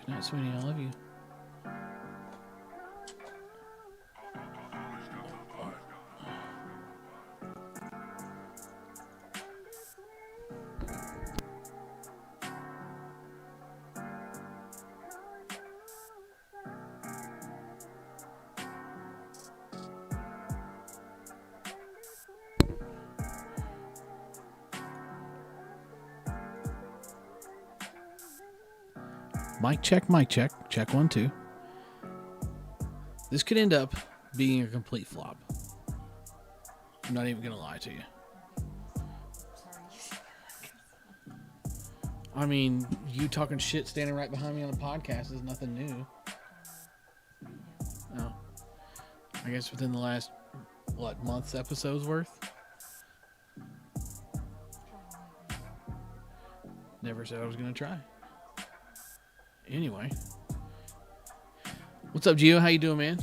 Good night, sweetie. I love you. Mic check. Check 1, 2. This could end up being a complete flop. I'm not even going to lie to you. I mean, you talking shit standing right behind me on a podcast is nothing new. No. I guess within the last, month's episodes worth? Never said I was going to try. Anyway, what's up, Gio? How you doing, man?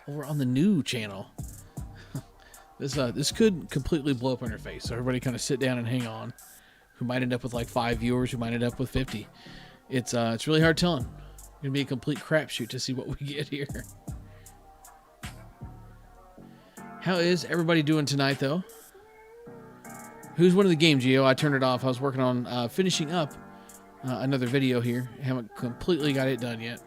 We're on the new channel. This could completely blow up in your face. So everybody, kind of sit down and hang on. Who might end up with like 5 viewers? Who might end up with 50? It's really hard telling. It's gonna be a complete crapshoot to see what we get here. How is everybody doing tonight, though? Who's winning the game, Gio? I turned it off. I was working on finishing up another video here. Haven't completely got it done yet.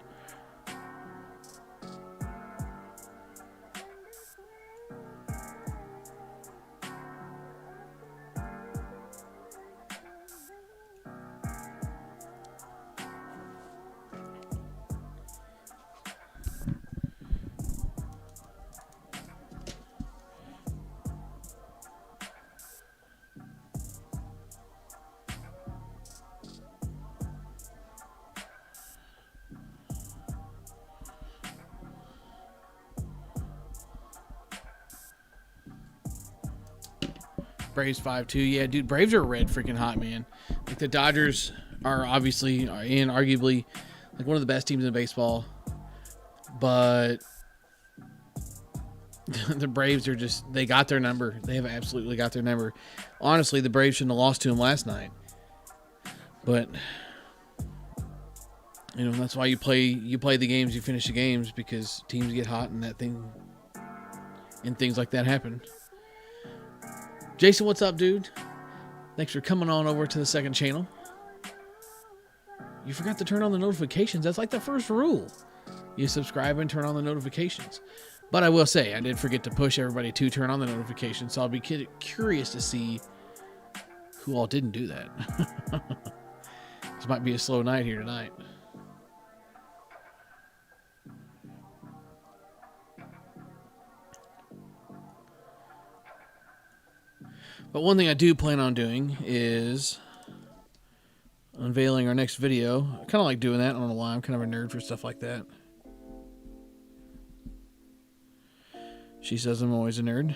Braves 5-2. Yeah, dude, Braves are red freaking hot, man. Like, the Dodgers are obviously and arguably like one of the best teams in baseball, but the Braves are just, they got their number. They have absolutely got their number. Honestly, the Braves shouldn't have lost to them last night, but you know, that's why you play the games, you finish the games, because teams get hot and things like that happen. Jason, what's up, dude? Thanks for coming on over to the second channel. You forgot to turn on the notifications. That's like the first rule. You subscribe and turn on the notifications. But I will say, I did forget to push everybody to turn on the notifications, so I'll be curious to see who all didn't do that. This might be a slow night here tonight. But one thing I do plan on doing is unveiling our next video. I kind of like doing that. I don't know why. I'm kind of a nerd for stuff like that. She says I'm always a nerd.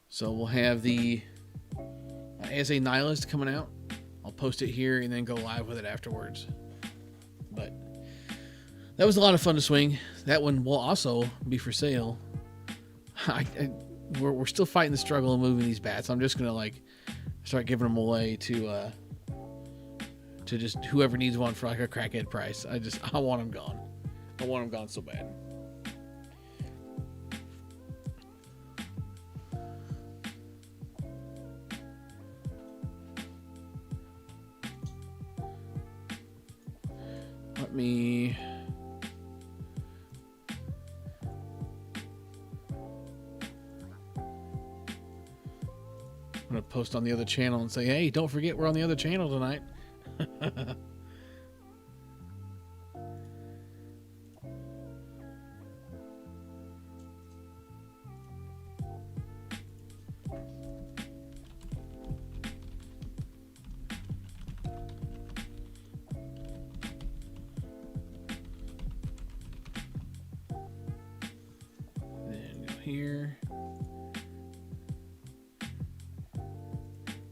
So we'll have the As a Nihilist coming out. I'll post it here and then go live with it afterwards. But that was a lot of fun to swing. That one will also be for sale. We're still fighting the struggle of moving these bats. I'm just gonna start giving them away to just whoever needs one for like a crackhead price. I want them gone. I want them gone so bad. Let me. I'm going to post on the other channel and say, hey, don't forget we're on the other channel tonight. Then go here.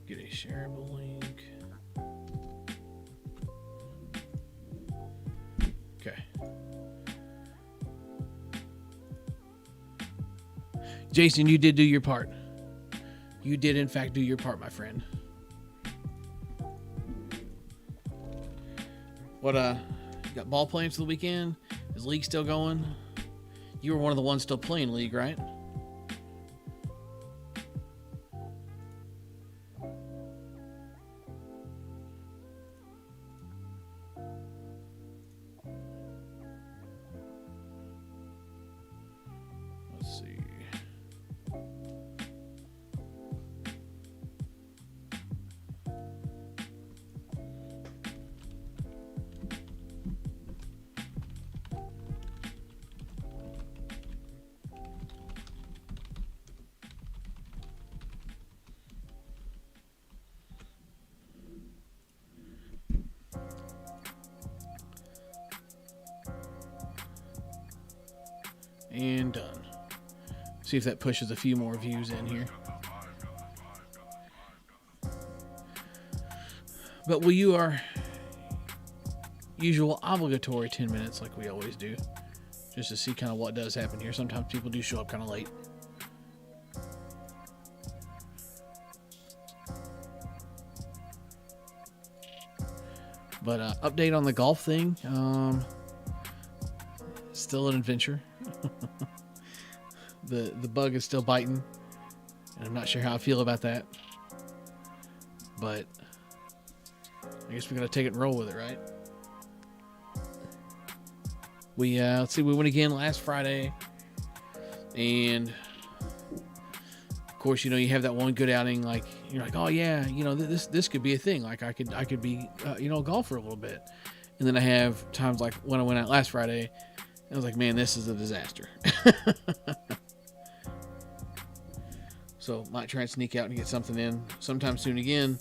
Get a shareable link. Okay. Jason, you did do your part. You did, in fact, do your part, my friend. What, you got ball plans for the weekend? Is league still going? You were one of the ones still playing league, right? Let's see. And done. See if that pushes a few more views in here. But will you our usual obligatory 10 minutes like we always do, just to see kind of what does happen here. Sometimes people do show up kind of late. But update on the golf thing. Still an adventure. The bug is still biting, and I'm not sure how I feel about that. But I guess we gotta take it and roll with it, right? We let's see, we went again last Friday, and of course, you know, you have that one good outing, like you're like, oh yeah, you know, this could be a thing. Like I could be you know, a golfer a little bit. And then I have times like when I went out last Friday, I was like, man, this is a disaster. So might try and sneak out and get something in sometime soon again,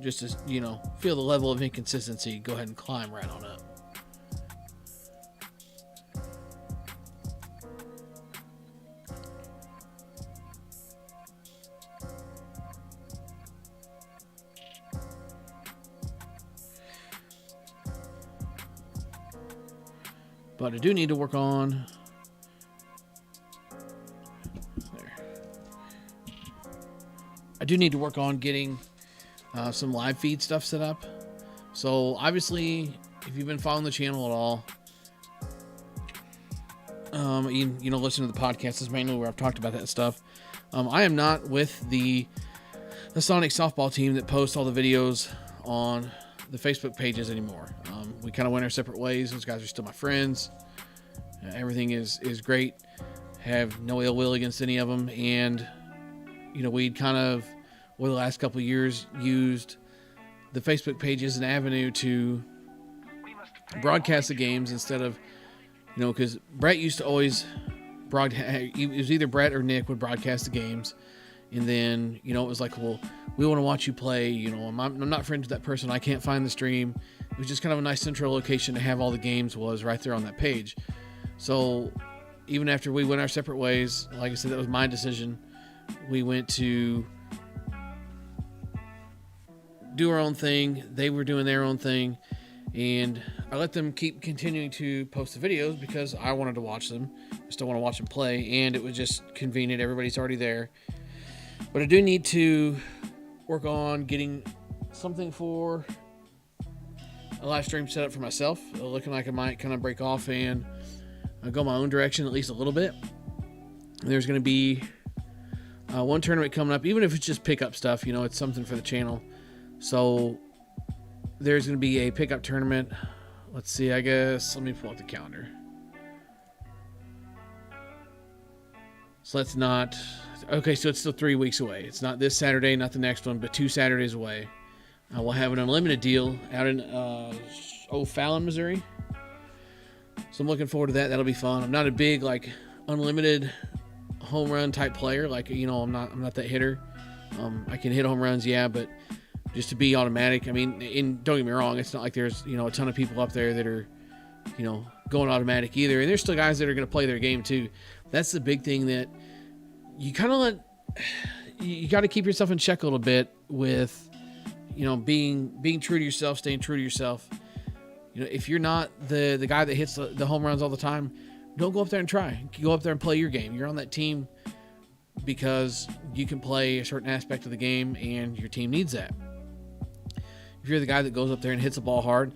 just to, you know, feel the level of inconsistency. Go ahead and climb right on up. But I do need to work on getting some live feed stuff set up. So obviously, if you've been following the channel at all, you know, listen to the podcast is mainly where I've talked about that stuff. I am not with the Sonic softball team that posts all the videos on the Facebook pages anymore. We kind of went our separate ways. Those guys are still my friends. Everything is great. Have no ill will against any of them. And, you know, we'd kind of, over the last couple of years, used the Facebook page as an avenue to broadcast the games instead of, you know, because Brett used to always broadcast. It was either Brett or Nick would broadcast the games. And then, you know, it was like, well, we want to watch you play. You know, I'm not friends with that person. I can't find the stream. It was just kind of a nice central location to have all the games was right there on that page. So even after we went our separate ways, like I said, that was my decision. We went to do our own thing. They were doing their own thing. And I let them keep continuing to post the videos because I wanted to watch them. I still want to watch them play. And it was just convenient. Everybody's already there. But I do need to work on getting something for a live stream set up for myself. Looking like I might kind of break off and go my own direction at least a little bit. There's going to be one tournament coming up, even if it's just pickup stuff, you know, it's something for the channel. So there's going to be a pickup tournament. Let's see, I guess, let me pull up the calendar. So let's not, okay, so it's still 3 weeks away. It's not this Saturday, not the next one, but 2 Saturdays away. We'll have an unlimited deal out in O'Fallon, Missouri. So I'm looking forward to that. That'll be fun. I'm not a big like unlimited home run type player. Like, you know, I'm not that hitter. I can hit home runs, yeah, but just to be automatic. I mean, don't get me wrong, it's not like there's, you know, a ton of people up there that are, you know, going automatic either. And there's still guys that are going to play their game too. That's the big thing that you kind of you got to keep yourself in check a little bit with, you know, being true to yourself, staying true to yourself. You know, if you're not the guy that hits the home runs all the time, don't go up there and try. Go up there and play your game. You're on that team because you can play a certain aspect of the game and your team needs that. If you're the guy that goes up there and hits the ball hard,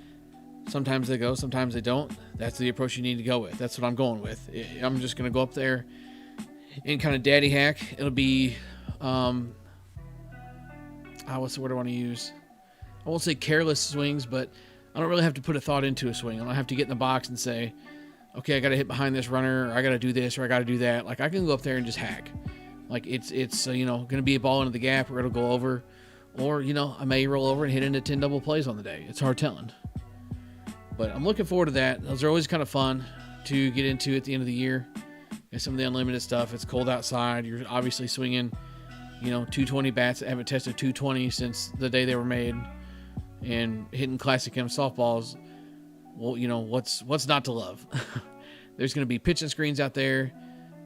Sometimes they go, sometimes they don't. That's the approach you need to go with. That's what I'm going with. I'm just going to go up there and kind of daddy hack. It'll be, what's the word I want to use? I won't say careless swings, but I don't really have to put a thought into a swing. I don't have to get in the box and say, okay, I got to hit behind this runner, or I got to do this, or I got to do that. Like, I can go up there and just hack. Like, it's going to be a ball into the gap, or it'll go over, or, I may roll over and hit into 10 double plays on the day. It's hard telling. But I'm looking forward to that. Those are always kind of fun to get into at the end of the year. And some of the unlimited stuff. It's cold outside. You're obviously swinging, 220 bats that haven't tested 220 since the day they were made, and hitting Classic M softballs. Well, what's not to love? There's going to be pitching screens out there,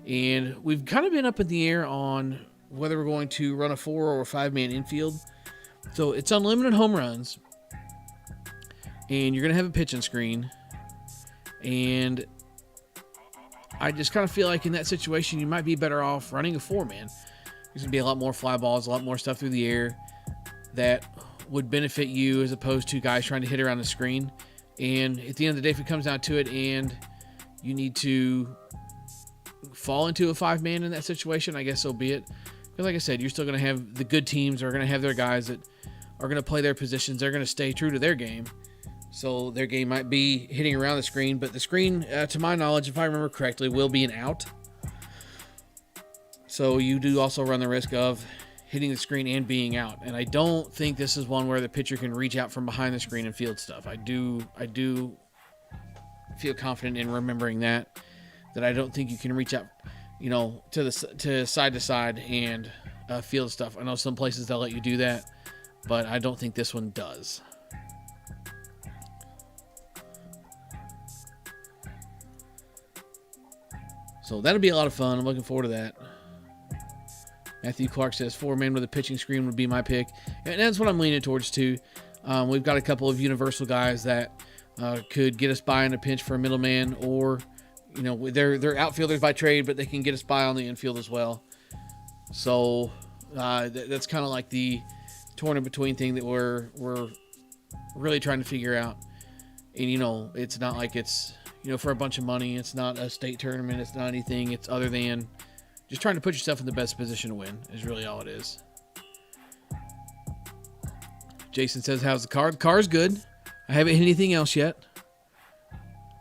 and we've kind of been up in the air on whether we're going to run a 4 or a 5-man infield. So it's unlimited home runs, and you're going to have a pitching screen, and I just kind of feel like in that situation, you might be better off running a 4-man. There's going to be a lot more fly balls, a lot more stuff through the air that would benefit you as opposed to guys trying to hit around the screen. And at the end of the day, if it comes down to it and you need to fall into a 5-man in that situation, I guess so be it. Because like I said, you're still going to have the good teams are going to have their guys that are going to play their positions. They're going to stay true to their game. So their game might be hitting around the screen, but the screen, to my knowledge, if I remember correctly, will be an out. So you do also run the risk of hitting the screen and being out. And I don't think this is one where the pitcher can reach out from behind the screen and field stuff. I do feel confident in remembering that I don't think you can reach out, to side to side and field stuff. I know some places they'll let you do that, but I don't think this one does. So that'll be a lot of fun. I'm looking forward to that. Matthew Clark says 4-man with a pitching screen would be my pick. And that's what I'm leaning towards too. We've got a couple of universal guys that could get us by in a pinch for a middleman, or, they're outfielders by trade, but they can get us by on the infield as well. So that's kind of like the torn in between thing that we're really trying to figure out. And, it's not like it's, for a bunch of money. It's not a state tournament. It's not anything. It's other than just trying to put yourself in the best position to win is really all it is. Jason says, how's the car? The car's good. I haven't hit anything else yet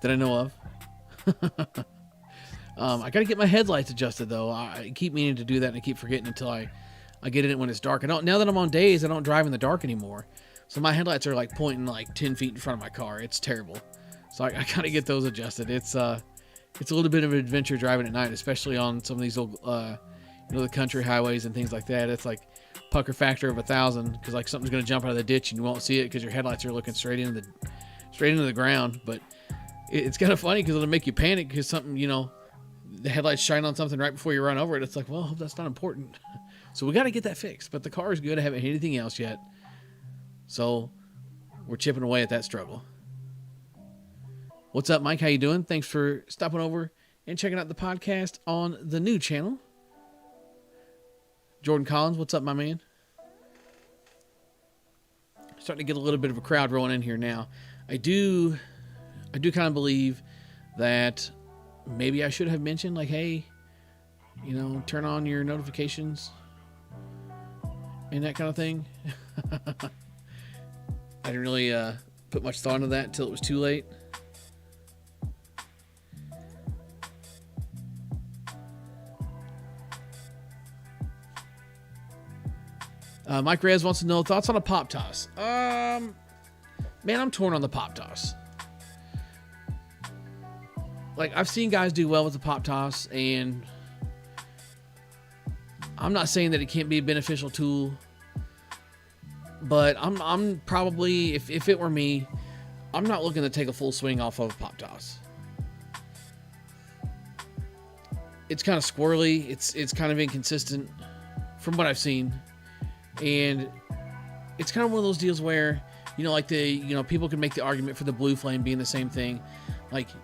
that I know of. I got to get my headlights adjusted, though. I keep meaning to do that, and I keep forgetting until I get in it when it's dark. Now that I'm on days, I don't drive in the dark anymore. So my headlights are pointing 10 feet in front of my car. It's terrible. So I got to get those adjusted. It's a little bit of an adventure driving at night, especially on some of these old, the country highways and things like that. It's like pucker factor of 1,000 because something's going to jump out of the ditch and you won't see it because your headlights are looking straight into the ground. But it's kind of funny because it'll make you panic because something, the headlights shine on something right before you run over it. It's well, I hope that's not important. So we got to get that fixed. But the car is good. I haven't hit anything else yet. So we're chipping away at that struggle. What's up, Mike? How you doing? Thanks for stopping over and checking out the podcast on the new channel. Jordan Collins, what's up, my man? Starting to get a little bit of a crowd rolling in here now. I do kind of believe that maybe I should have mentioned, hey, turn on your notifications and that kind of thing. I didn't really put much thought into that until it was too late. Mike Reyes wants to know thoughts on a pop toss. Man, I'm torn on the pop toss. I've seen guys do well with the pop toss, and I'm not saying that it can't be a beneficial tool, but I'm probably, if it were me, I'm not looking to take a full swing off of a pop toss. It's kind of squirrely. It's kind of inconsistent from what I've seen. And it's kind of one of those deals where, people can make the argument for the blue flame being the same thing.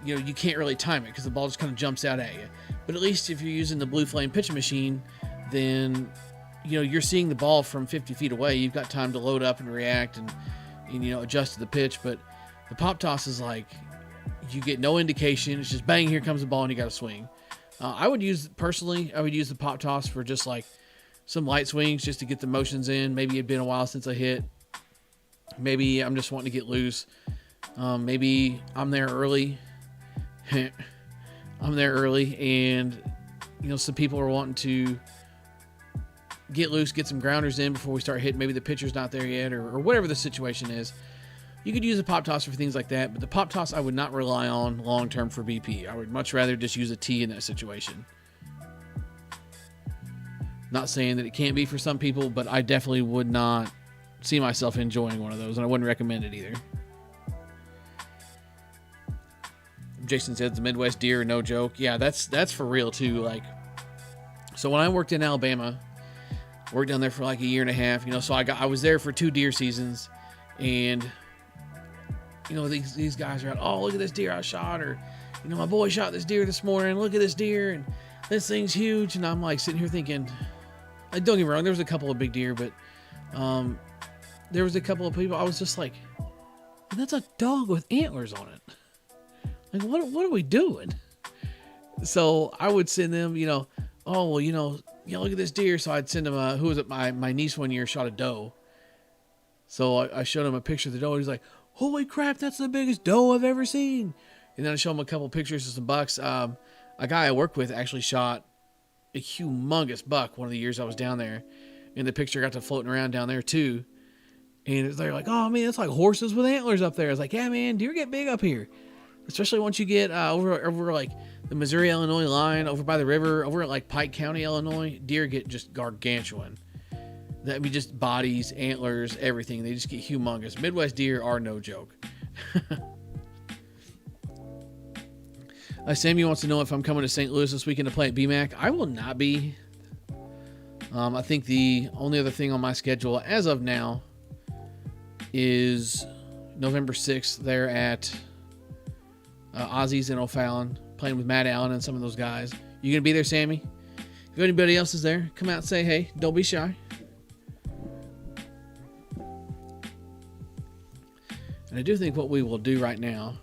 You can't really time it because the ball just kind of jumps out at you. But at least if you're using the blue flame pitching machine, then, you're seeing the ball from 50 feet away. You've got time to load up and react and adjust to the pitch. But The pop toss is like, you get no indication. It's just bang, here comes the ball, and you got to swing. I would use the pop toss for just like some light swings just to get the motions in. Maybe it'd been a while since I hit. Maybe I'm just wanting to get loose. Maybe I'm there early. I'm there early, and some people are wanting to get loose, get some grounders in before we start hitting. Maybe the pitcher's not there yet, or whatever the situation is. You could use a pop toss for things like that, but the pop toss I would not rely on long term for BP. I would much rather just use a tee in that situation. Not saying that it can't be for some people, but I definitely would not see myself enjoying one of those, and I wouldn't recommend it either. Jason says the Midwest deer, no joke. Yeah, that's for real too. Like, so when I worked in Alabama, worked down there for like a year and a half, so I was there for 2 deer seasons, and these guys are out, oh, look at this deer I shot, or my boy shot this deer this morning, look at this deer, and this thing's huge. And I'm like sitting here thinking, don't get me wrong, there was a couple of big deer, but there was a couple of people I was just like, that's a dog with antlers on it. Like, what are we doing? So I would send them, oh, well, look at this deer. So I'd send him, who was it? My niece one year shot a doe. So I showed him a picture of the doe. He's like, holy crap, that's the biggest doe I've ever seen. And then I showed him a couple pictures of some bucks. A guy I worked with actually shot a humongous buck one of the years I was down there. And the picture got to floating around down there too. And they're like, oh man, it's like horses with antlers up there. I was like, yeah, man, deer get big up here. Especially once you get over like the Missouri-Illinois line, over by the river, over at like Pike County, Illinois, deer get just gargantuan. That mean just bodies, antlers, everything. They just get humongous. Midwest deer are no joke. Sammy wants to know if I'm coming to St. Louis this weekend to play at BMAC. I will not be. I think the only other thing on my schedule as of now is November 6th there at Ozzy's in O'Fallon, playing with Matt Allen and some of those guys. You gonna be there, Sammy? If anybody else is there, come out and say hey. Don't be shy. And I do think what we will do right now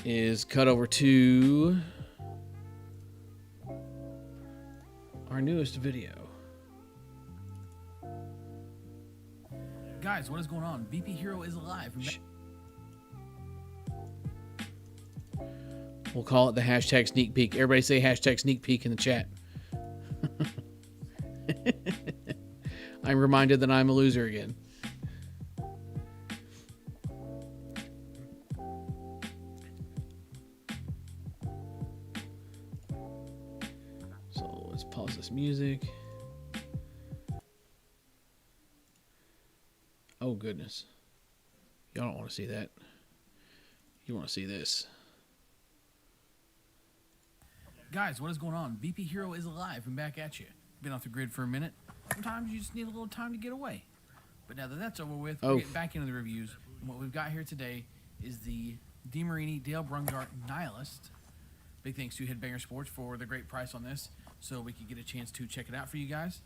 is cut over to our newest video. Guys, what is going on? BP Hero is alive. We'll call it the hashtag sneak peek. Everybody say hashtag sneak peek in the chat. I'm reminded that I'm a loser again. So let's pause this music. Oh goodness. Y'all don't want to see that. You want to see this. Guys, what is going on? BP Hero is alive and back at you. Been off the grid for a minute. Sometimes you just need a little time to get away. But now that that's over with, we're getting back into the reviews. And what we've got here today is the DeMarini Dale Brungart Nihilist. Big thanks to Headbanger Sports for the great price on this, so we could get a chance to check it out for you guys.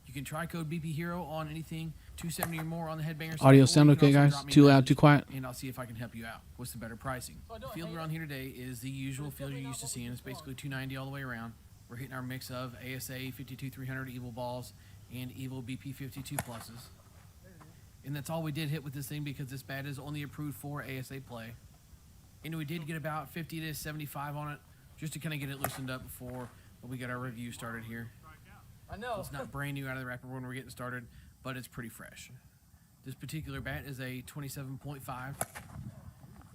You can try code BP Hero on anything $270 or more on the Headbanger. Audio sound okay, guys? Too loud, too quiet? And I'll see if I can help you out. What's the better pricing? The field we're on here today is the usual field you're used to seeing. It's basically 290 all the way around. We're hitting our mix of ASA 52300 Evil balls and Evil BP 52 pluses. And that's all we did hit with this thing because this bat is only approved for ASA play. And we did get about 50 to 75 on it just to kind of get it loosened up before we got our review started here. I know. It's not brand new out of the wrapper when we're getting started, but it's pretty fresh. This particular bat is a 27.5.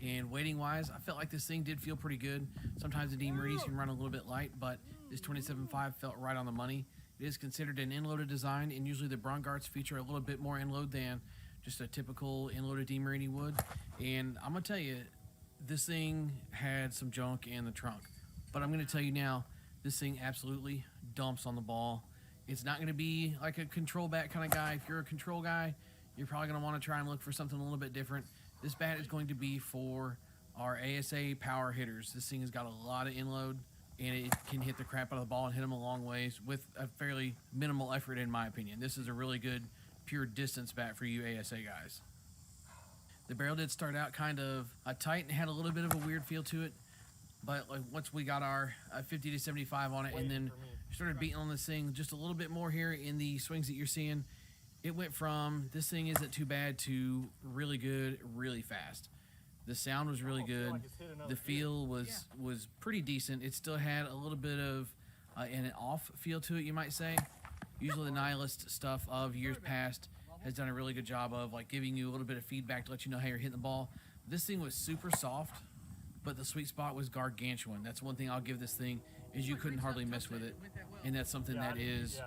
And weighting wise, I felt like this thing did feel pretty good. Sometimes the DeMarinis can run a little bit light, but this 27.5 felt right on the money. It is considered an inloaded design, and usually the Brungarts feature a little bit more inload than just a typical inloaded DeMarini would. And I'm going to tell you, this thing had some junk in the trunk. But I'm going to tell you now, this thing absolutely dumps on the ball. It's not going to be like a control bat kind of guy. If you're a control guy, you're probably going to want to try and look for something a little bit different. This bat is going to be for our ASA power hitters. This thing has got a lot of inload, and it can hit the crap out of the ball and hit them a long ways with a fairly minimal effort, in my opinion. This is a really good, pure distance bat for you ASA guys. The barrel did start out kind of tight and had a little bit of a weird feel to it. But like once we got our 50 to 75 on it and then started beating on this thing just a little bit more here in the swings that you're seeing, it went from this thing isn't too bad to really good, really fast. The sound was really good. The feel was pretty decent. It still had a little bit of an off feel to it, you might say. Usually the Nihilist stuff of years past has done a really good job of like giving you a little bit of feedback to let you know how you're hitting the ball. This thing was super soft, but the sweet spot was gargantuan. That's one thing I'll give this thing, is you couldn't hardly mess with it. And that's something that is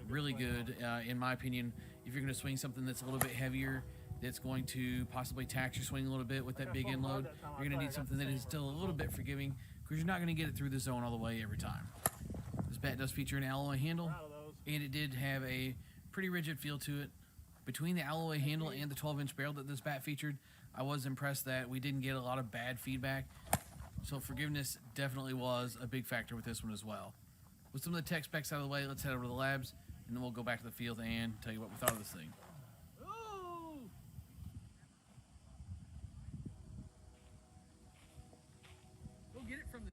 really good, in my opinion. If you're going to swing something that's a little bit heavier, that's going to possibly tax your swing a little bit with that big end load, you're going to need something that is still a little bit forgiving, because you're not going to get it through the zone all the way every time. This bat does feature an alloy handle, and it did have a pretty rigid feel to it. Between the alloy handle and the 12-inch barrel that this bat featured, I was impressed that we didn't get a lot of bad feedback. So forgiveness definitely was a big factor with this one as well. With some of the tech specs out of the way, let's head over to the labs, and then we'll go back to the field and tell you what we thought of this thing. Go get it from the...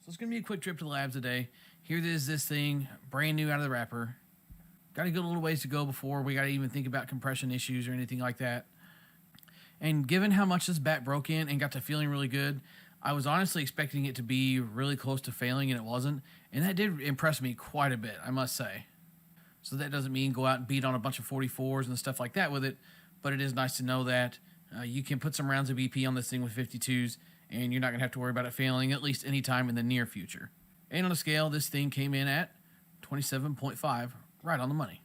So it's going to be a quick trip to the labs today. Here it is, this thing, brand new out of the wrapper. Got a good little ways to go before we got to even think about compression issues or anything like that. And given how much this bat broke in and got to feeling really good, I was honestly expecting it to be really close to failing, and it wasn't. And that did impress me quite a bit, I must say. So that doesn't mean go out and beat on a bunch of 44s and stuff like that with it, but it is nice to know that you can put some rounds of BP on this thing with 52s, and you're not going to have to worry about it failing at least any time in the near future. And on a scale, this thing came in at 27.5, right on the money.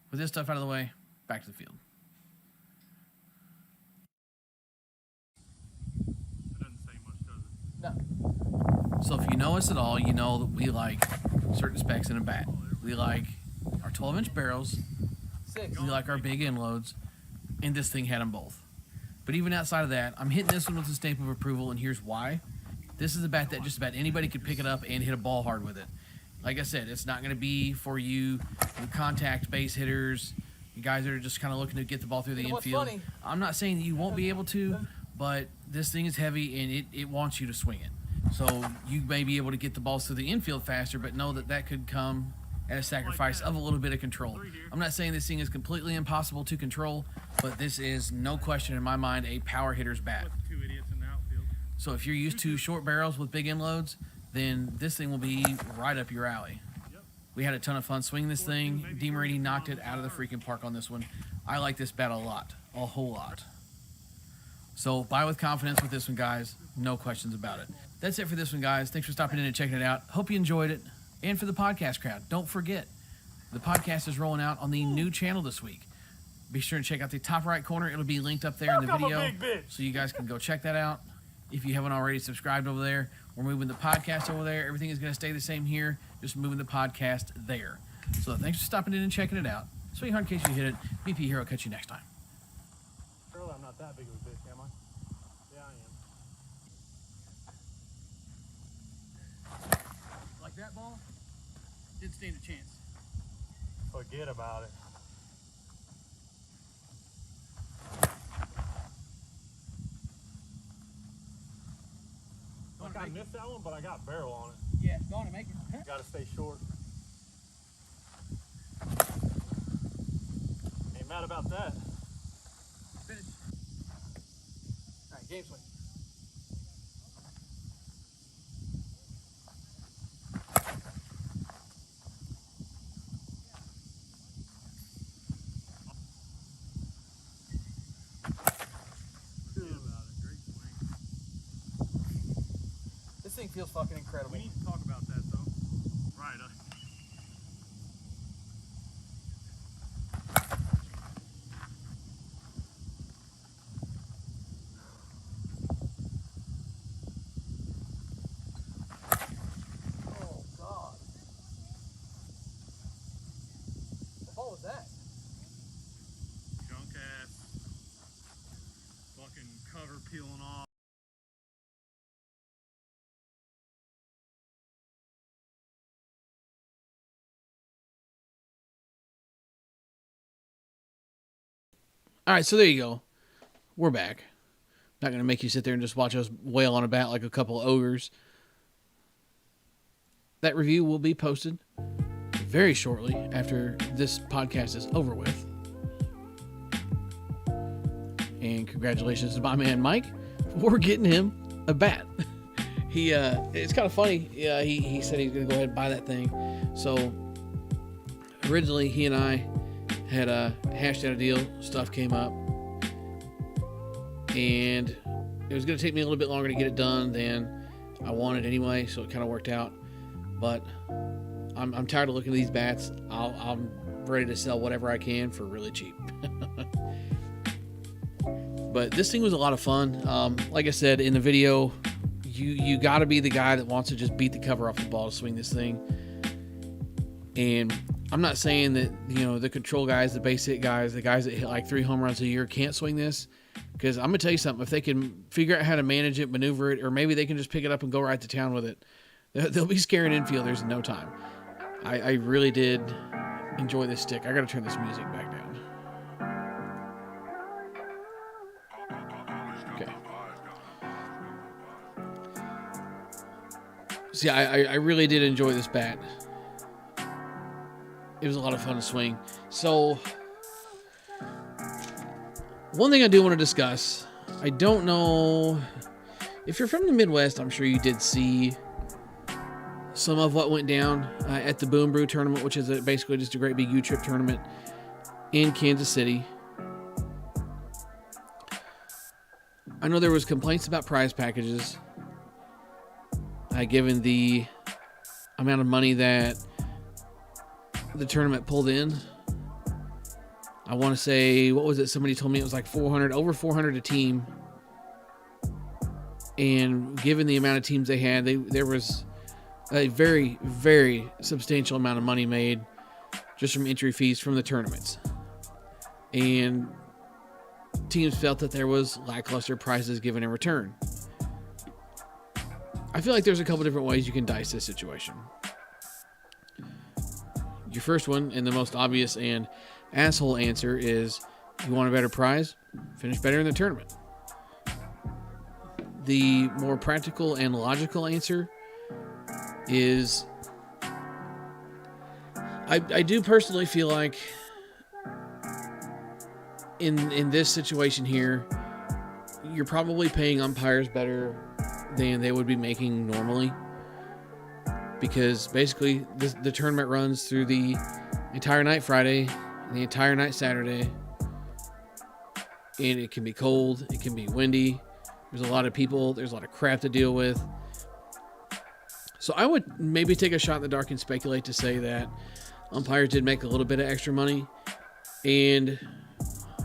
With this stuff out of the way, back to the field. No. So if you know us at all, you know that we like certain specs in a bat. We like our 12-inch barrels. We like our big end loads. And this thing had them both. But even outside of that, I'm hitting this one with a stamp of approval, and here's why. This is a bat that just about anybody could pick it up and hit a ball hard with it. Like I said, it's not going to be for you contact base hitters, you guys that are just kind of looking to get the ball through the infield. I'm not saying that you won't be able to, but this thing is heavy and it wants you to swing it. So you may be able to get the balls through the infield faster, but know that that could come at a sacrifice of a little bit of control. I'm not saying this thing is completely impossible to control, but this is no question in my mind a power hitter's bat. So if you're used to short barrels with big end loads, then this thing will be right up your alley. We had a ton of fun swinging this thing. DeMarini knocked it out of the freaking park on this one. I like this bat a lot, a whole lot. So buy with confidence with this one, guys. No questions about it. That's it for this one, guys. Thanks for stopping in and checking it out. Hope you enjoyed it. And for the podcast crowd, don't forget, the podcast is rolling out on the new channel this week. Be sure to check out the top right corner. It'll be linked up there in the video, so you guys can go check that out. If you haven't already subscribed over there, we're moving the podcast over there. Everything is going to stay the same here, just moving the podcast there. So thanks for stopping in and checking it out. Swing hard in case you hit it. BP Hero, catch you next time. Surely I'm not that big of a bitch, am I? Yeah, I am. Like that ball? Didn't stand a chance. Forget about it. I missed that one, but I got barrel on it. Yeah, going to make it. Gotta stay short. Ain't mad about that. Finish. All right, game swing. This thing feels fucking incredible. We need to talk about that though. Right. Oh God. What ball was that? Junk ass. Fucking cover peeling off. All right, so there you go. We're back. Not going to make you sit there and just watch us wail on a bat like a couple of ogres. That review will be posted very shortly after this podcast is over with. And congratulations to my man Mike for getting him a bat. It's kind of funny. He said he's going to go ahead and buy that thing. So originally he and I had hashed out a deal. Stuff came up. And it was going to take me a little bit longer to get it done than I wanted anyway, so it kind of worked out. But I'm tired of looking at these bats. I'm ready to sell whatever I can for really cheap. But this thing was a lot of fun. Like I said in the video, you got to be the guy that wants to just beat the cover off the ball to swing this thing. And I'm not saying that, the control guys, the base hit guys, the guys that hit like 3 home runs a year can't swing this. Because I'm going to tell you something, if they can figure out how to manage it, maneuver it, or maybe they can just pick it up and go right to town with it, they'll be scaring infielders in no time. I really did enjoy this stick. I got to turn this music back down. Okay. See, I really did enjoy this bat. It was a lot of fun to swing. So one thing I do want to discuss, I don't know if you're from the Midwest, I'm sure you did see some of what went down at the Boom Brew tournament, which is basically just a great big U-Trip tournament in Kansas City. I know there was complaints about prize packages, given the amount of money that the tournament pulled in. I want to say, what was it? Somebody told me it was like over 400 a team. And given the amount of teams they had, there was a very, very substantial amount of money made just from entry fees from the tournaments. And teams felt that there was lackluster prizes given in return. I feel like there's a couple different ways you can dice this situation. Your first one, and the most obvious and asshole answer, is you want a better prize? Finish better in the tournament. The more practical and logical answer is I do personally feel like in this situation here, you're probably paying umpires better than they would be making normally, because basically the tournament runs through the entire night Friday and the entire night Saturday, and it can be cold, it can be windy, there's a lot of people, there's a lot of crap to deal with. So I would maybe take a shot in the dark and speculate to say that umpires did make a little bit of extra money, and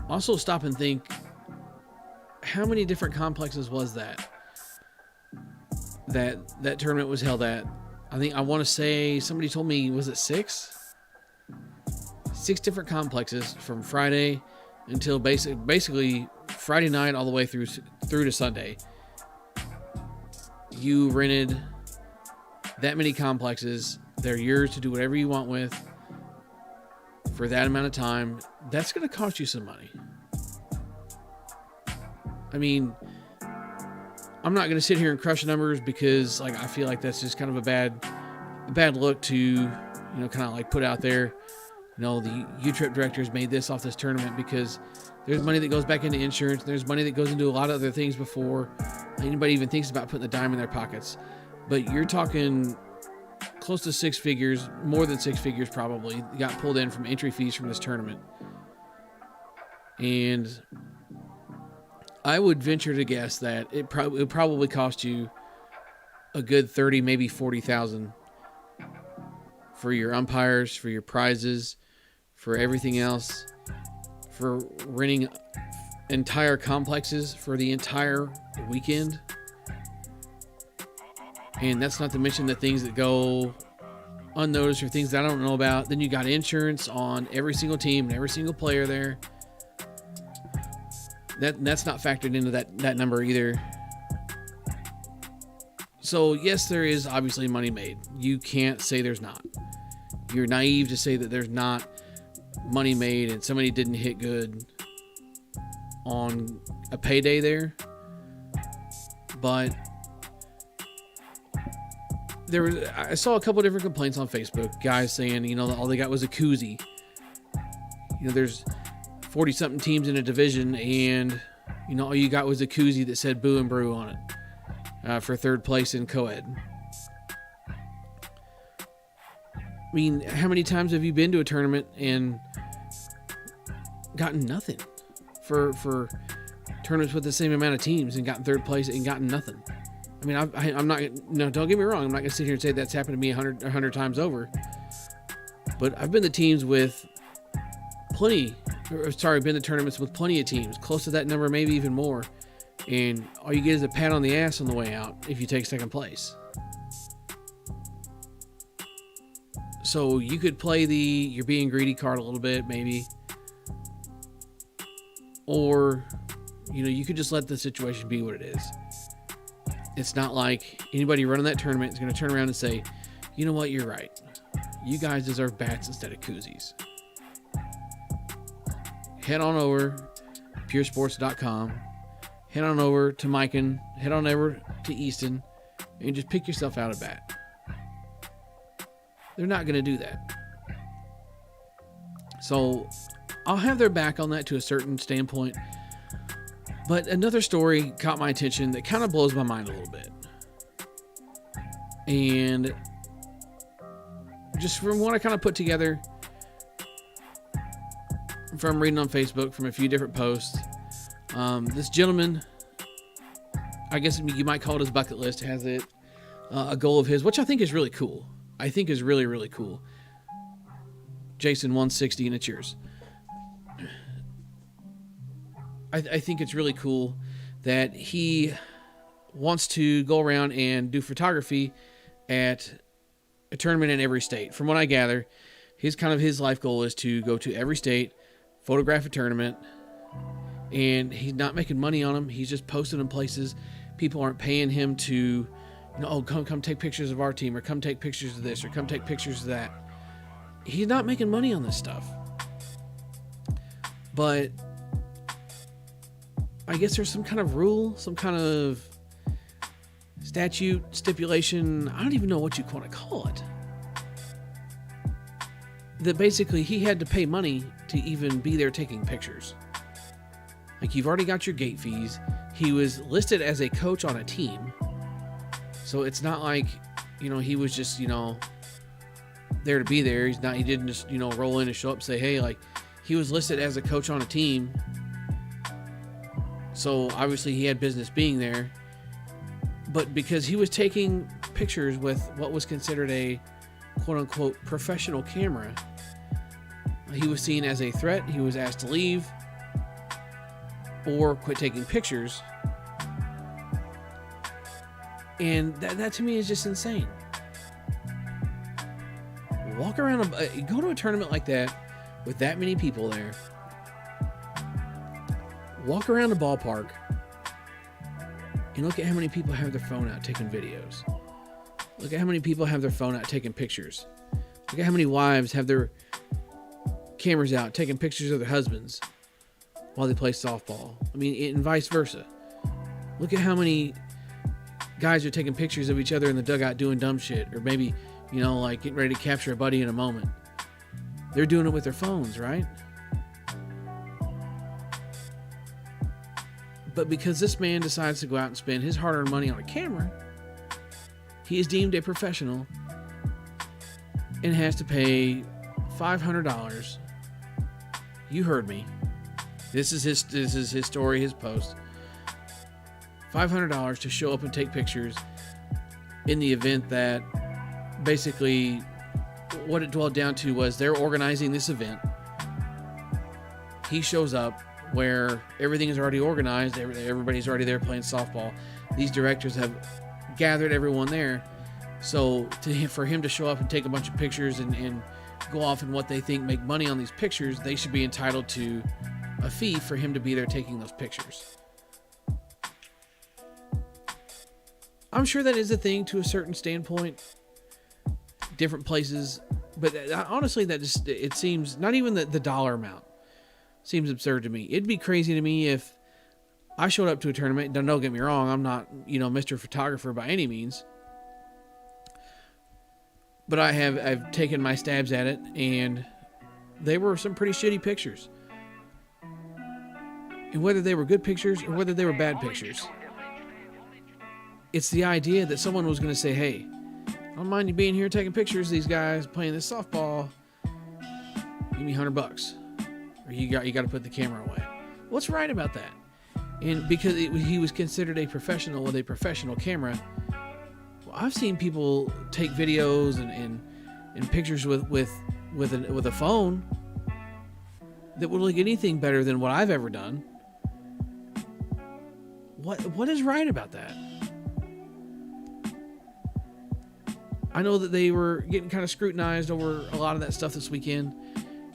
also stop and think, how many different complexes was that tournament was held at? I want to say, somebody told me, was it 6? 6 different complexes from Friday until basically Friday night all the way through to Sunday. You rented that many complexes. They're yours to do whatever you want with for that amount of time. That's going to cost you some money. I mean, I'm not going to sit here and crush numbers, because I feel like that's just kind of a bad look to, kind of put out there. The U-Trip directors made this off this tournament, because there's money that goes back into insurance. There's money that goes into a lot of other things before anybody even thinks about putting a dime in their pockets. But you're talking close to 6 figures, more than 6 figures probably, got pulled in from entry fees from this tournament. And I would venture to guess that it would probably cost you a good 30, maybe 40,000 for your umpires, for your prizes, for everything else, for renting entire complexes for the entire weekend. And that's not to mention the things that go unnoticed or things that I don't know about. Then you got insurance on every single team and every single player there. That's not factored into that number either. So yes, there is obviously money made. You can't say there's not. You're naive to say that there's not money made and somebody didn't hit good. on a payday there. But I saw a couple different complaints on Facebook. Guys saying, all they got was a koozie. There's 40-something teams in a division, and, all you got was a koozie that said Boo and Brew on it for third place in co-ed. I mean, how many times have you been to a tournament and gotten nothing for tournaments with the same amount of teams and gotten third place and gotten nothing? I mean, I'm not, no, don't get me wrong. I'm not going to sit here and say that's happened to me 100 times over. But I've been to teams with been to tournaments with plenty of teams, close to that number, maybe even more. And all you get is a pat on the ass on the way out if you take second place. So you could play you're being greedy card a little bit, maybe. Or, you could just let the situation be what it is. It's not like anybody running that tournament is going to turn around and say, you know what, you're right. You guys deserve bats instead of koozies. Head on over to puresports.com. Head on over to Mikan. Head on over to Easton. And just pick yourself out a bat. They're not going to do that. So I'll have their back on that to a certain standpoint. But another story caught my attention that kind of blows my mind a little bit. And just from what I kind of put together from reading on Facebook from a few different posts, this gentleman, I guess you might call it his bucket list, has a goal of his, which I think is really cool. I think is really, really cool. Jason 160, and it's yours. I think it's really cool that he wants to go around and do photography at a tournament in every state. From what I gather, his life goal is to go to every state, photograph a tournament, and he's not making money on them. He's just posting in places. People aren't paying him to, come take pictures of our team, or come take pictures of this, or come take pictures of that. He's not making money on this stuff. But I guess there's some kind of rule, some kind of statute, stipulation, I don't even know what you want to call it, that basically he had to pay money to even be there taking pictures. Like, you've already got your gate fees. He was listed as a coach on a team. So it's not like, he was just, there to be there. He didn't just, roll in and show up and say, hey, like, he was listed as a coach on a team. So obviously he had business being there. But because he was taking pictures with what was considered a quote unquote professional camera, he was seen as a threat. He was asked to leave or quit taking pictures. And that to me is just insane. Walk around, go to a tournament like that with that many people there. Walk around the ballpark and look at how many people have their phone out taking videos. Look at how many people have their phone out taking pictures. Look at how many wives have their cameras out taking pictures of their husbands while they play softball. I mean, and vice versa. Look at how many guys are taking pictures of each other in the dugout doing dumb shit, or maybe, like getting ready to capture a buddy in a moment. They're doing it with their phones, right? But because this man decides to go out and spend his hard-earned money on a camera, he is deemed a professional and has to pay $500. You heard me. This is his story, his post. $500 to show up and take pictures in the event that basically what it boiled down to was they're organizing this event. He shows up where everything is already organized. Everybody's already there playing softball. These directors have gathered everyone there. So for him to show up and take a bunch of pictures and go off in what they think make money on these pictures, they should be entitled to a fee for him to be there taking those pictures. I'm sure that is a thing to a certain standpoint, different places, but honestly, it seems, not even the dollar amount seems absurd to me. It'd be crazy to me if I showed up to a tournament. Don't get me wrong. I'm not, Mr. Photographer by any means. But I've taken my stabs at it, and they were some pretty shitty pictures. And whether they were good pictures or whether they were bad pictures, it's the idea that someone was going to say, hey, I don't mind you being here taking pictures of these guys playing this softball. Give me $100. Or you got to put the camera away. What's right about that? And because he was considered a professional with a professional camera, well, I've seen people take videos and pictures with a phone that would look anything better than what I've ever done. What is right about that? I know that they were getting kind of scrutinized over a lot of that stuff this weekend,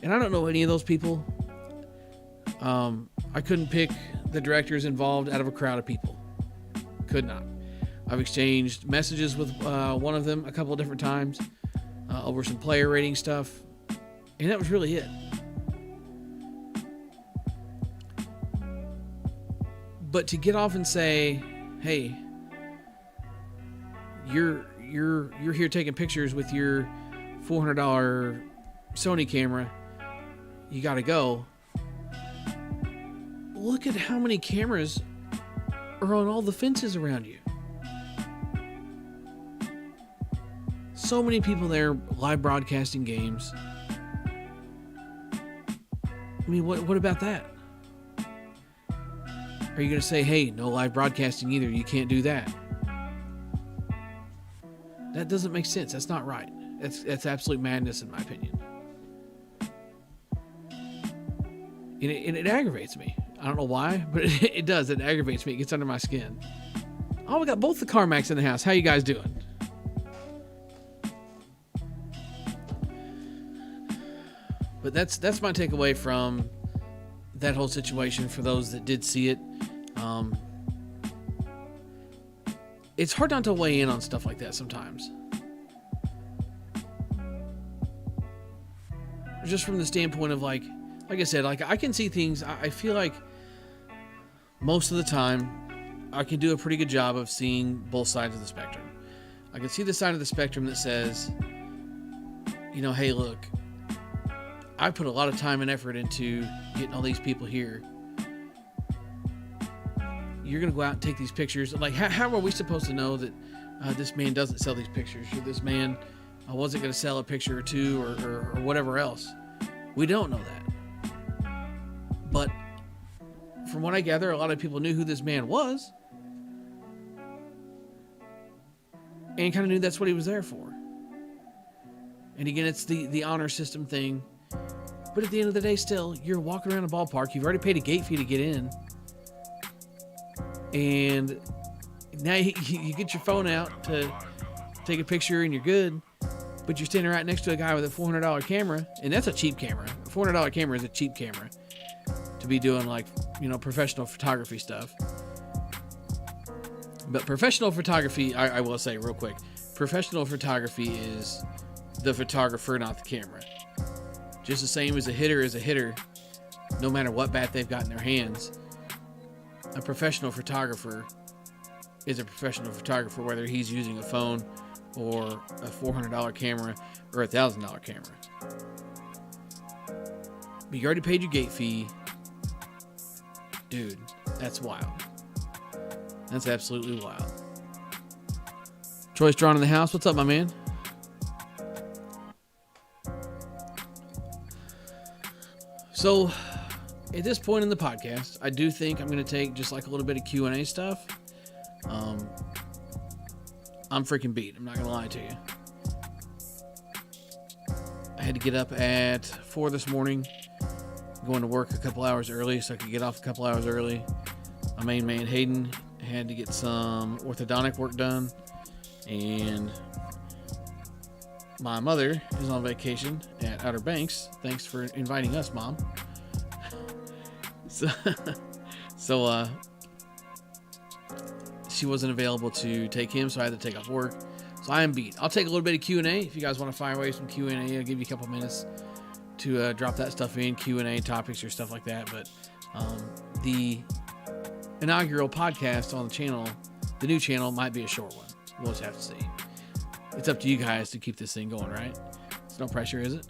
and I don't know any of those people. I couldn't pick the directors involved out of a crowd of people. Could not. I've exchanged messages with one of them a couple of different times over some player rating stuff, and that was really it. But to get off and say, hey, you're here taking pictures with your $400 Sony camera, you got to go. Look at how many cameras are on all the fences around you. So many people there live broadcasting games. I mean, what about that? Are you going to say, hey, no live broadcasting either, you can't do that? That doesn't make sense. That's not right. That's absolute madness in my opinion. And it aggravates me. I don't know why, but it does. It aggravates me. It gets under my skin. Oh, we got both the Carmacks in the house. How you guys doing? But that's my takeaway from that whole situation for those that did see it. It's hard not to weigh in on stuff like that sometimes. Just from the standpoint of like I said, like I can see things. I feel like most of the time I can do a pretty good job of seeing both sides of the spectrum. I can see the side of the spectrum that says, hey, look, I put a lot of time and effort into getting all these people here. You're going to go out and take these pictures. Like, how are we supposed to know that this man doesn't sell these pictures? Or this man wasn't going to sell a picture or two or whatever else? We don't know that. But from what I gather, a lot of people knew who this man was. And kind of knew that's what he was there for. And again, it's the honor system thing. But at the end of the day, still, you're walking around a ballpark. You've already paid a gate fee to get in. And now you get your phone out to take a picture and you're good. But you're standing right next to a guy with a $400 camera. And that's a cheap camera. A $400 camera is a cheap camera to be doing like, professional photography stuff. But professional photography, I will say real quick, professional photography is the photographer, not the camera. Just the same as a hitter, no matter what bat they've got in their hands. A professional photographer is a professional photographer, whether he's using a phone or a $400 camera or a $1,000 camera. But you already paid your gate fee. Dude, that's wild. That's absolutely wild. Troy Strong in the house. What's up, my man? So, at this point in the podcast, I do think I'm going to take just like a little bit of Q&A stuff. I'm freaking beat. I'm not going to lie to you. I had to get up at 4 this morning, going to work a couple hours early so I could get off a couple hours early. My main man, Hayden, had to get some orthodontic work done. And my mother is on vacation at Outer Banks. Thanks for inviting us, Mom. So she wasn't available to take him, so I had to take off work. So I am beat. I'll take a little bit of Q&A. If you guys want to fire away some Q&A, I'll give you a couple minutes to drop that stuff in, Q&A topics or stuff like that. But the inaugural podcast on the channel, the new channel, might be a short one. We'll just have to see. It's up to you guys to keep this thing going, right? It's no pressure, is it?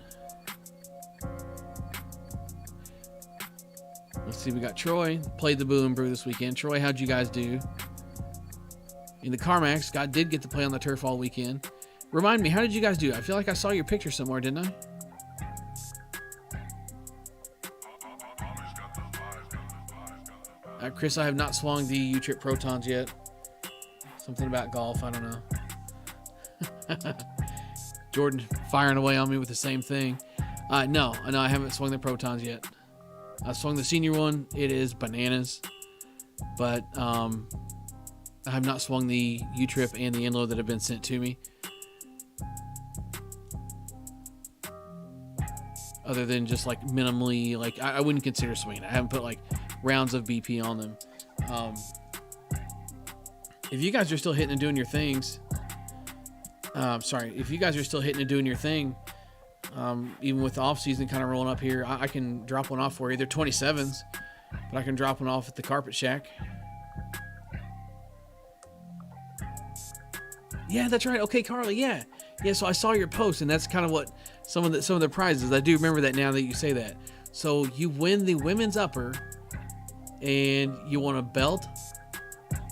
Let's see. We got Troy. Played the Boo and Brew this weekend. Troy, how'd you guys do? In the Carmax, Scott did get to play on the turf all weekend. Remind me, how did you guys do? I feel like I saw your picture somewhere, didn't I? Chris, I have not swung the U-Trip Protons yet. Something about golf, I don't know. Jordan firing away on me with the same thing. No, I haven't swung the Protons yet. I swung the senior one. It is bananas. But I have not swung the U-Trip and the Inload that have been sent to me. Other than just like minimally, like I wouldn't consider swinging. I haven't put like rounds of BP on them. If you guys are still hitting and doing your things, if you guys are still hitting and doing your thing, even with the off season kind of rolling up here, I can drop one off for you. They're 27s, but I can drop one off at the Carpet Shack. Yeah, that's right. Okay, Carly. Yeah. So I saw your post, and that's kind of what some of the prizes. I do remember that now that you say that. So you win the women's upper, and you won a belt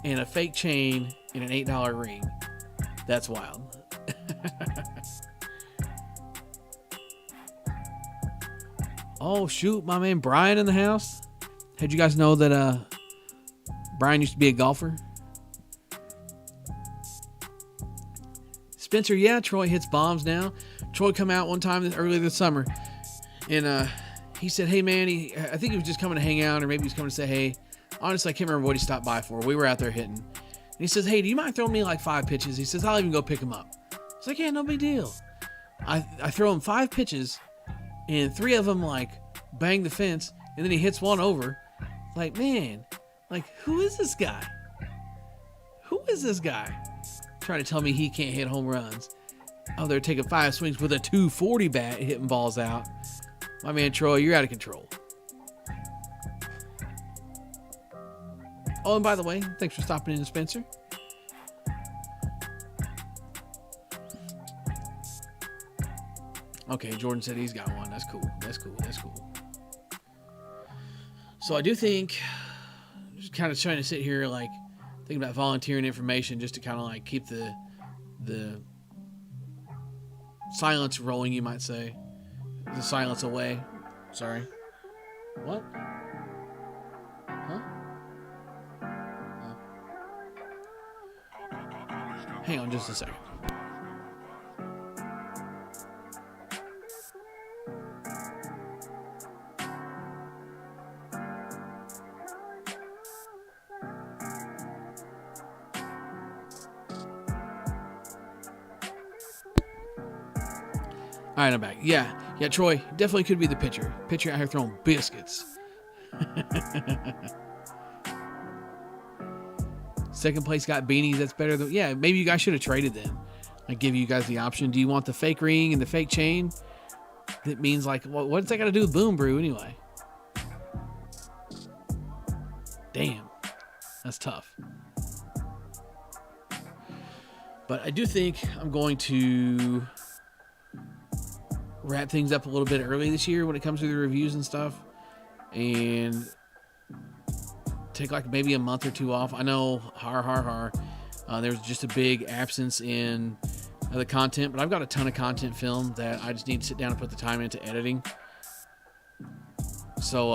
and a fake chain and an $8 ring. That's wild. Oh shoot, my man Brian in the house. How'd you guys know that Brian used to be a golfer? Spencer, yeah, Troy hits bombs now. Troy come out one time earlier this summer, and he said, hey man, I think he was just coming to hang out, or maybe he was coming to say hey. Honestly, I can't remember what he stopped by for. We were out there hitting. And he says, hey, do you mind throwing me like 5 pitches? He says, I'll even go pick him up. It's like, yeah, no big deal. I throw him 5 pitches, and 3 of them like bang the fence, and then he hits one over. Like, man, like, who is this guy? Who is this guy? Trying to tell me he can't hit home runs. Oh, they're taking 5 swings with a 240 bat, hitting balls out. My man Troy, you're out of control. Oh, and by the way, thanks for stopping in, Spencer. Okay, Jordan said he's got one. That's cool. So I do think, just kind of trying to sit here, like, thinking about volunteering information just to kind of like keep the silence rolling, you might say. The silence away. Sorry. What? Huh? Oh. Hang on just a second. All right, I'm back. Yeah, Troy definitely could be the pitcher. Pitcher out here throwing biscuits. Second place got beanies. That's better than... Yeah, maybe you guys should have traded then. I give you guys the option. Do you want the fake ring and the fake chain? That means like, what's that got to do with Boom Brew anyway? Damn, that's tough. But I do think I'm going to wrap things up a little bit early this year when it comes to the reviews and stuff, and take like maybe a month or 2 off. I know, there's just a big absence in the content, but I've got a ton of content filmed that I just need to sit down and put the time into editing. So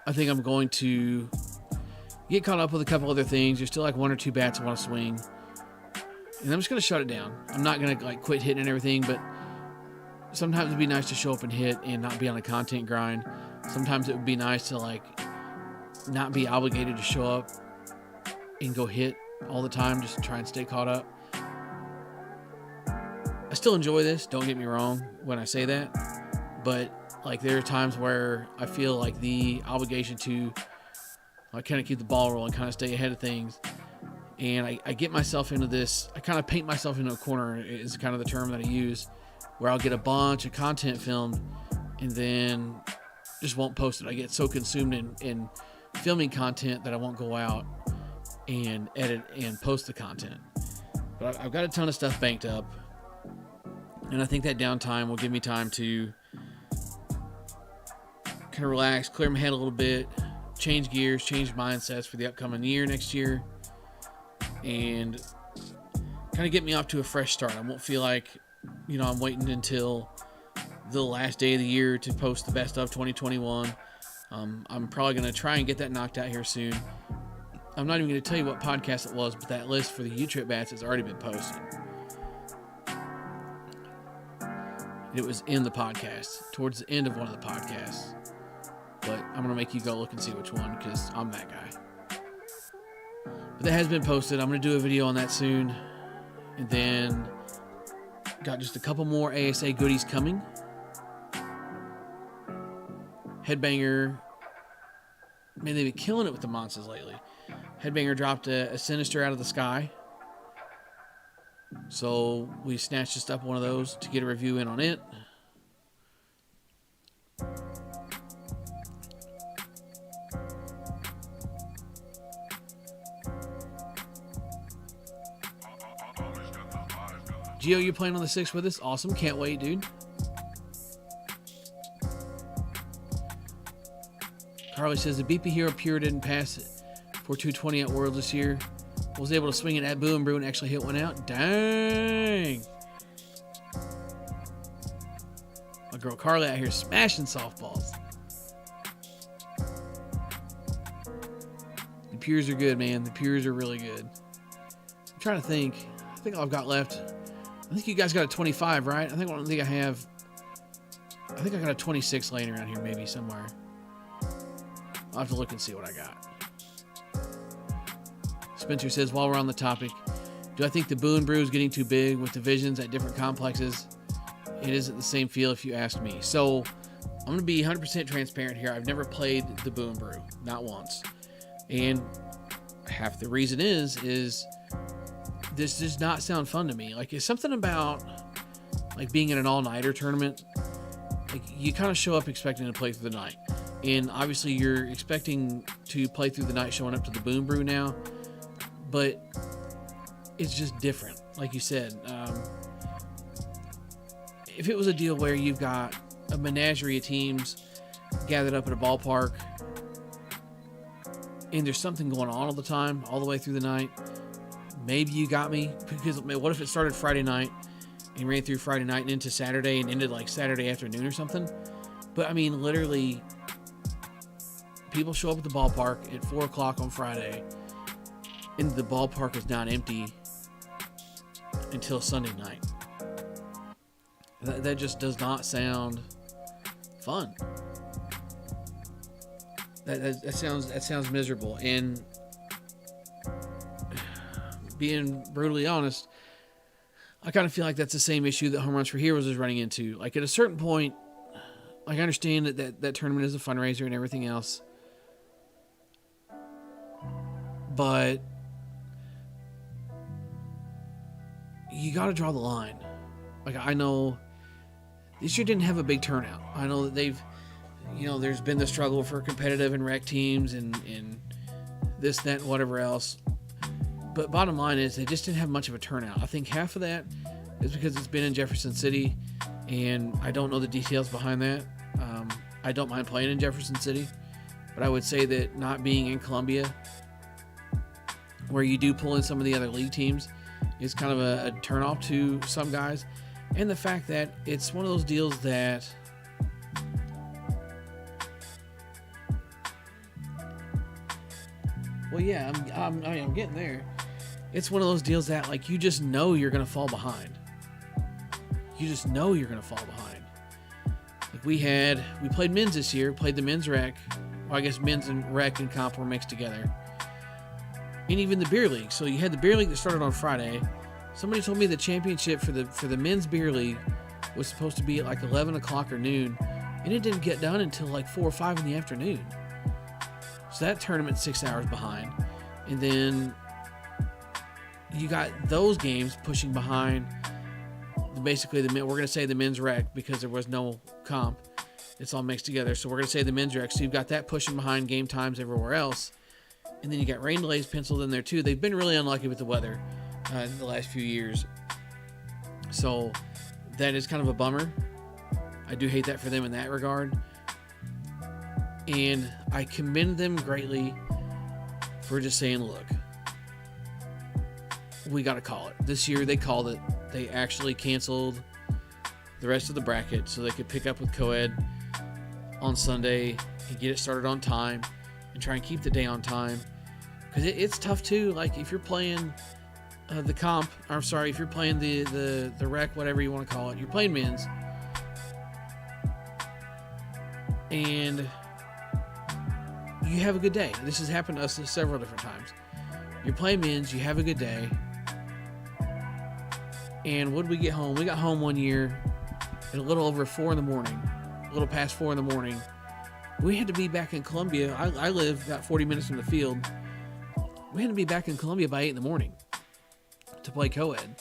I think I'm going to get caught up with a couple other things. There's still like 1 or 2 bats I want to swing, and I'm just going to shut it down. I'm not going to like quit hitting and everything, but sometimes it'd be nice to show up and hit and not be on a content grind. Sometimes it would be nice to like not be obligated to show up and go hit all the time, just to try and stay caught up. I still enjoy this, don't get me wrong when I say that, but like there are times where I feel like the obligation to like kind of keep the ball rolling, kind of stay ahead of things. And I get myself into this, I kind of paint myself into a corner is kind of the term that I use, where I'll get a bunch of content filmed, and then just won't post it. I get so consumed in filming content that I won't go out and edit and post the content. But I've got a ton of stuff banked up, and I think that downtime will give me time to kind of relax, clear my head a little bit, change gears, change mindsets for the upcoming year next year, and kind of get me off to a fresh start. I won't feel like, I'm waiting until the last day of the year to post the best of 2021. I'm probably going to try and get that knocked out here soon. I'm not even going to tell you what podcast it was, but that list for the U-Trip bats has already been posted. It was in the podcast, towards the end of one of the podcasts. But I'm going to make you go look and see which one, because I'm that guy. But that has been posted. I'm going to do a video on that soon. And then got just a couple more ASA goodies coming. Headbanger. Man, they've been killing it with the monsters lately. Headbanger dropped a Sinister out of the sky. So we snatched just up one of those to get a review in on it. Gio, you playing on the 6 with us? Awesome. Can't wait, dude. Carly says the BP Hero Pure didn't pass it for 220 at Worlds this year. Was able to swing it at Boo and Brew and actually hit one out. Dang. My girl Carly out here smashing softballs. The Pures are good, man. The Pures are really good. I'm trying to think. I think all I've got left. I think you guys got a 25, right? I think I got a 26 laying around here maybe somewhere. I'll have to look and see what I got. Spencer says, while we're on the topic, do I think the Boo and Brew is getting too big with divisions at different complexes? It isn't the same feel if you ask me. So I'm going to be 100% transparent here. I've never played the Boo and Brew, not once. And half the reason is this does not sound fun to me. Like, it's something about like being in an all-nighter tournament. Like, you kind of show up expecting to play through the night. And obviously you're expecting to play through the night showing up to the Boom Brew now. But it's just different. Like you said, if it was a deal where you've got a menagerie of teams gathered up at a ballpark and there's something going on all the time, all the way through the night, maybe you got me. Because what if it started Friday night and ran through Friday night and into Saturday and ended like Saturday afternoon or something? But I mean, literally, people show up at the ballpark at 4 o'clock on Friday and the ballpark is not empty until Sunday night. That just does not sound fun. That sounds miserable. And being brutally honest, I kind of feel like that's the same issue that Home Runs for Heroes is running into. Like, at a certain point, like, I understand that tournament is a fundraiser and everything else, but you got to draw the line. Like, I know this year didn't have a big turnout. I know that there's been the struggle for competitive and rec teams and this, that, and whatever else. But bottom line is they just didn't have much of a turnout. I think half of that is because it's been in Jefferson City, and I don't know the details behind that. I don't mind playing in Jefferson City, but I would say that not being in Columbia, where you do pull in some of the other league teams, is kind of a turnoff to some guys. And the fact that it's one of those deals that I'm getting there. It's one of those deals that, like, you just know you're going to fall behind. You just know you're going to fall behind. Like, we played men's this year, played the men's rec. Well, I guess men's and rec and comp were mixed together. And even the beer league. So you had the beer league that started on Friday. Somebody told me the championship for the men's beer league was supposed to be at like 11 o'clock or noon, and it didn't get done until like 4 or 5 in the afternoon. So that tournament's 6 hours behind. And then you got those games pushing behind basically we're going to say the men's rec, because there was no comp. It's all mixed together. So we're going to say the men's rec. So you've got that pushing behind game times everywhere else. And then you got rain delays penciled in there too. They've been really unlucky with the weather in the last few years. So that is kind of a bummer. I do hate that for them in that regard. And I commend them greatly for just saying, look, we got to call it. This year they called it. They actually canceled the rest of the bracket so they could pick up with co-ed on Sunday and get it started on time and try and keep the day on time. Because it's tough too. Like if you're playing if you're playing the rec, whatever you want to call it, you're playing men's. And you have a good day. This has happened to us several different times. You're playing men's, you have a good day. And when did we get home? We got home one year at a little over 4 in the morning, a little past 4 in the morning. We had to be back in Columbia. I live about 40 minutes from the field. We had to be back in Columbia by 8 in the morning to play co-ed.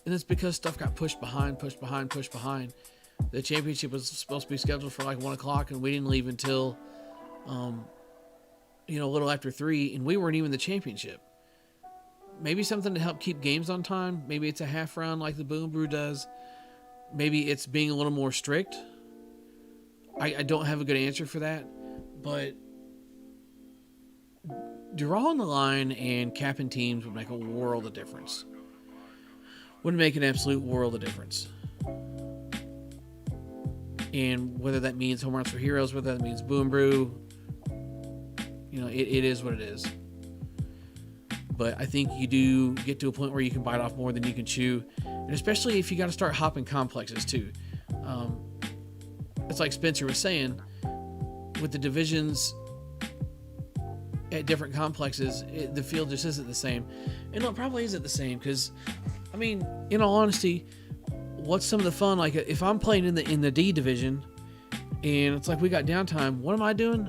And it's because stuff got pushed behind. The championship was supposed to be scheduled for like 1 o'clock, and we didn't leave until, a little after 3, and we weren't even the championship. Maybe something to help keep games on time. Maybe it's a half round like the Boom Brew does. Maybe it's being a little more strict. I don't have a good answer for that, but drawing the line and capping teams would make a world of difference. Would make an absolute world of difference. And whether that means home runs for heroes, whether that means Boom Brew, it is what it is. But I think you do get to a point where you can bite off more than you can chew. And especially if you got to start hopping complexes too. It's like Spencer was saying, with the divisions at different complexes, the field just isn't the same. And it probably isn't the same because, in all honesty, what's some of the fun? Like if I'm playing in the D division and it's like we got downtime, what am I doing?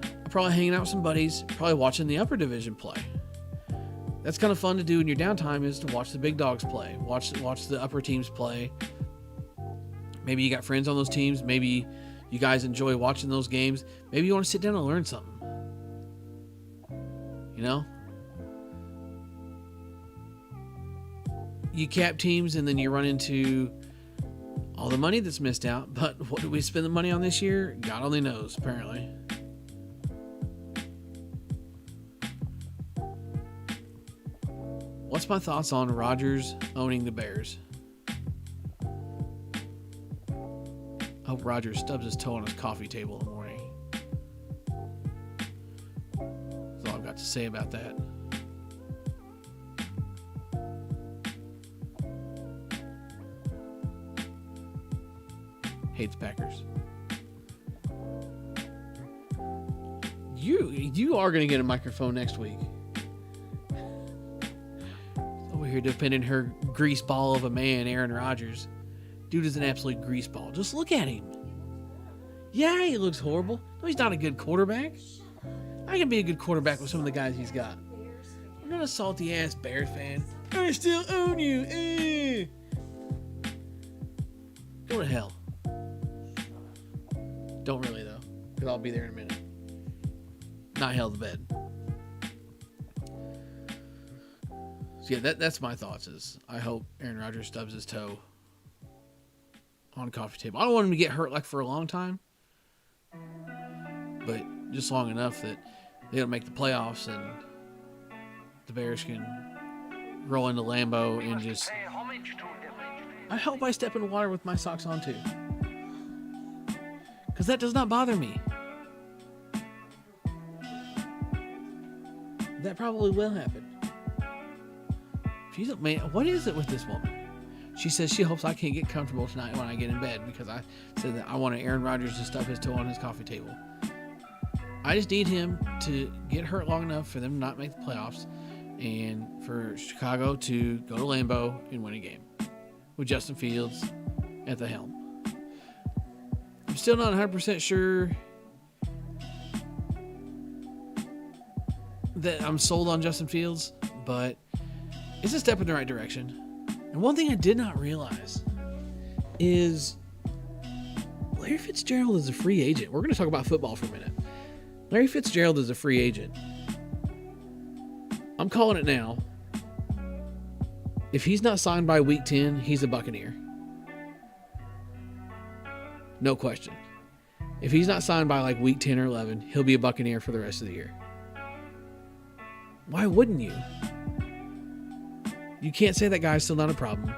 I'm probably hanging out with some buddies, probably watching the upper division play. That's kind of fun to do in your downtime, is to watch the big dogs play, watch the upper teams play. Maybe you got friends on those teams. Maybe you guys enjoy watching those games. Maybe you want to sit down and learn something. You cap teams and then you run into all the money that's missed out. But what did we spend the money on this year? God only knows, apparently. What's my thoughts on Rodgers owning the Bears? I hope Rodgers stubs his toe on his coffee table in the morning. That's all I've got to say about that. Hates Packers. You are going to get a microphone next week. Over here defending her grease ball of a man, Aaron Rodgers. Dude is an absolute grease ball. Just look at him. Yeah, he looks horrible. No, he's not a good quarterback. I can be a good quarterback with some of the guys he's got. I'm not a salty ass Bears fan. I still own you. Eh. Go to hell. Don't really though, because I'll be there in a minute. Not hell to bed. So yeah, that's my thoughts. Is I hope Aaron Rodgers stubs his toe on a coffee table. I don't want him to get hurt like for a long time, but just long enough that they don't make the playoffs and the Bears can roll into Lambeau and just. I hope I step in the water with my socks on too, because that does not bother me. That probably will happen. Man, what is it with this woman? She says she hopes I can't get comfortable tonight when I get in bed because I said that I wanted Aaron Rodgers to stub his toe on his coffee table. I just need him to get hurt long enough for them to not make the playoffs and for Chicago to go to Lambeau and win a game with Justin Fields at the helm. I'm still not 100% sure that I'm sold on Justin Fields, but it's a step in the right direction. And one thing I did not realize is Larry Fitzgerald is a free agent. We're going to talk about football for a minute. Larry Fitzgerald is a free agent. I'm calling it now. If he's not signed by week 10, he's a Buccaneer. No question. If he's not signed by like week 10 or 11, he'll be a Buccaneer for the rest of the year. Why wouldn't you? You can't say that guy's still not a problem.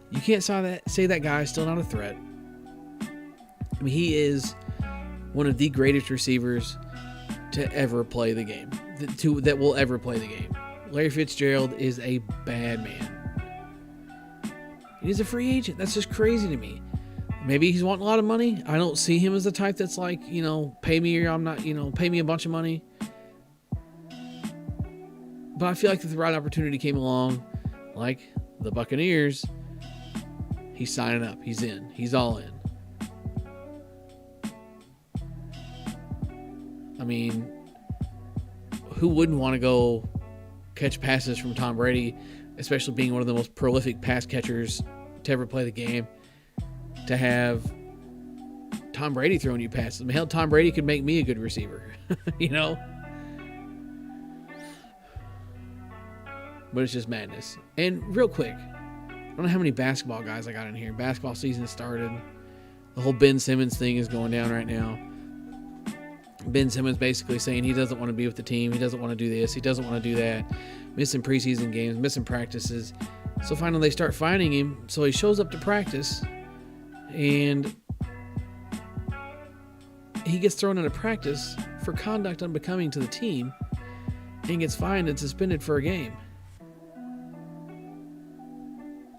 You can't say that guy's still not a threat. I mean, he is one of the greatest receivers to ever play the game. That will ever play the game. Larry Fitzgerald is a bad man. He's a free agent. That's just crazy to me. Maybe he's wanting a lot of money. I don't see him as the type that's like, pay me or I'm not, pay me a bunch of money. But I feel like if the right opportunity came along, like the Buccaneers, he's signing up. He's in. He's all in. I mean, who wouldn't want to go catch passes from Tom Brady, especially being one of the most prolific pass catchers to ever play the game, to have Tom Brady throwing you passes? I mean, hell, Tom Brady could make me a good receiver, But it's just madness. And real quick, I don't know how many basketball guys I got in here. Basketball season started. The whole Ben Simmons thing is going down right now. Ben Simmons basically saying he doesn't want to be with the team. He doesn't want to do this. He doesn't want to do that. Missing preseason games, missing practices. So finally they start finding him. So he shows up to practice and he gets thrown into practice for conduct unbecoming to the team and gets fined and suspended for a game.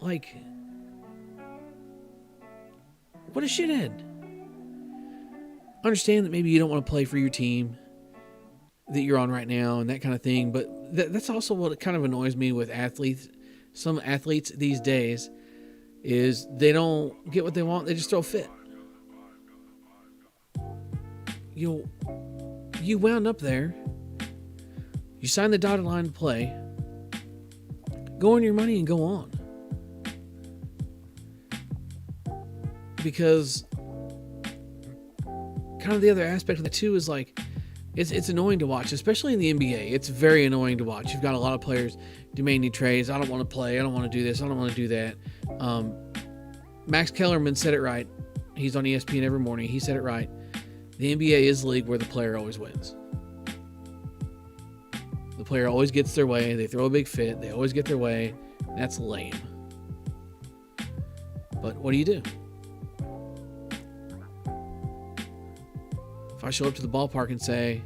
Like, what a shithead. I understand that maybe you don't want to play for your team that you're on right now and that kind of thing, but that's also what kind of annoys me with athletes. Some athletes these days is they don't get what they want, they just throw a fit. You wound up there, you signed the dotted line to play, go earn your money and go on. Because kind of the other aspect of that too is like, it's annoying to watch, especially in the NBA. It's very annoying to watch. You've got a lot of players demanding trades. I don't want to play. I don't want to do this. I don't want to do that. Max Kellerman said it right. He's on ESPN every morning. He said it right. The NBA is the league where the player always wins. The player always gets their way. They throw a big fit. They always get their way. That's lame. But what do you do? If I show up to the ballpark and say,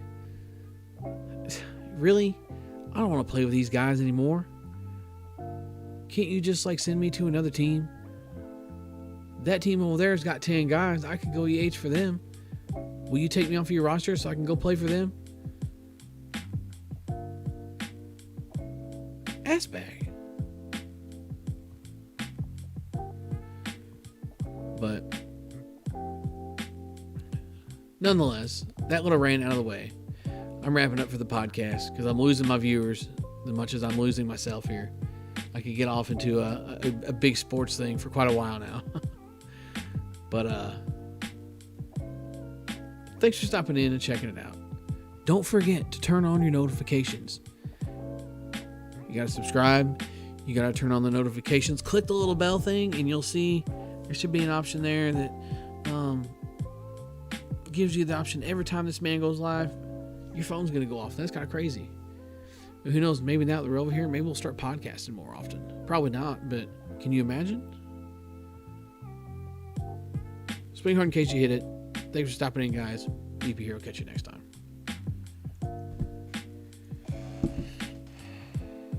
really? I don't want to play with these guys anymore. Can't you just send me to another team? That team over there has got 10 guys. I could go EH for them. Will you take me off of your roster so I can go play for them? Ass bag. But nonetheless, that little rant out of the way. I'm wrapping up for the podcast because I'm losing my viewers as much as I'm losing myself here. I could get off into a big sports thing for quite a while now. But thanks for stopping in and checking it out. Don't forget to turn on your notifications. You got to subscribe. You got to turn on the notifications. Click the little bell thing and you'll see there should be an option there that gives you the option every time this man goes live, your phone's going to go off. That's kind of crazy. But who knows? Maybe now that we're over here, maybe we'll start podcasting more often. Probably not, but can you imagine? Swing hard in case you hit it. Thanks for stopping in, guys. BP Hero. Catch you next time.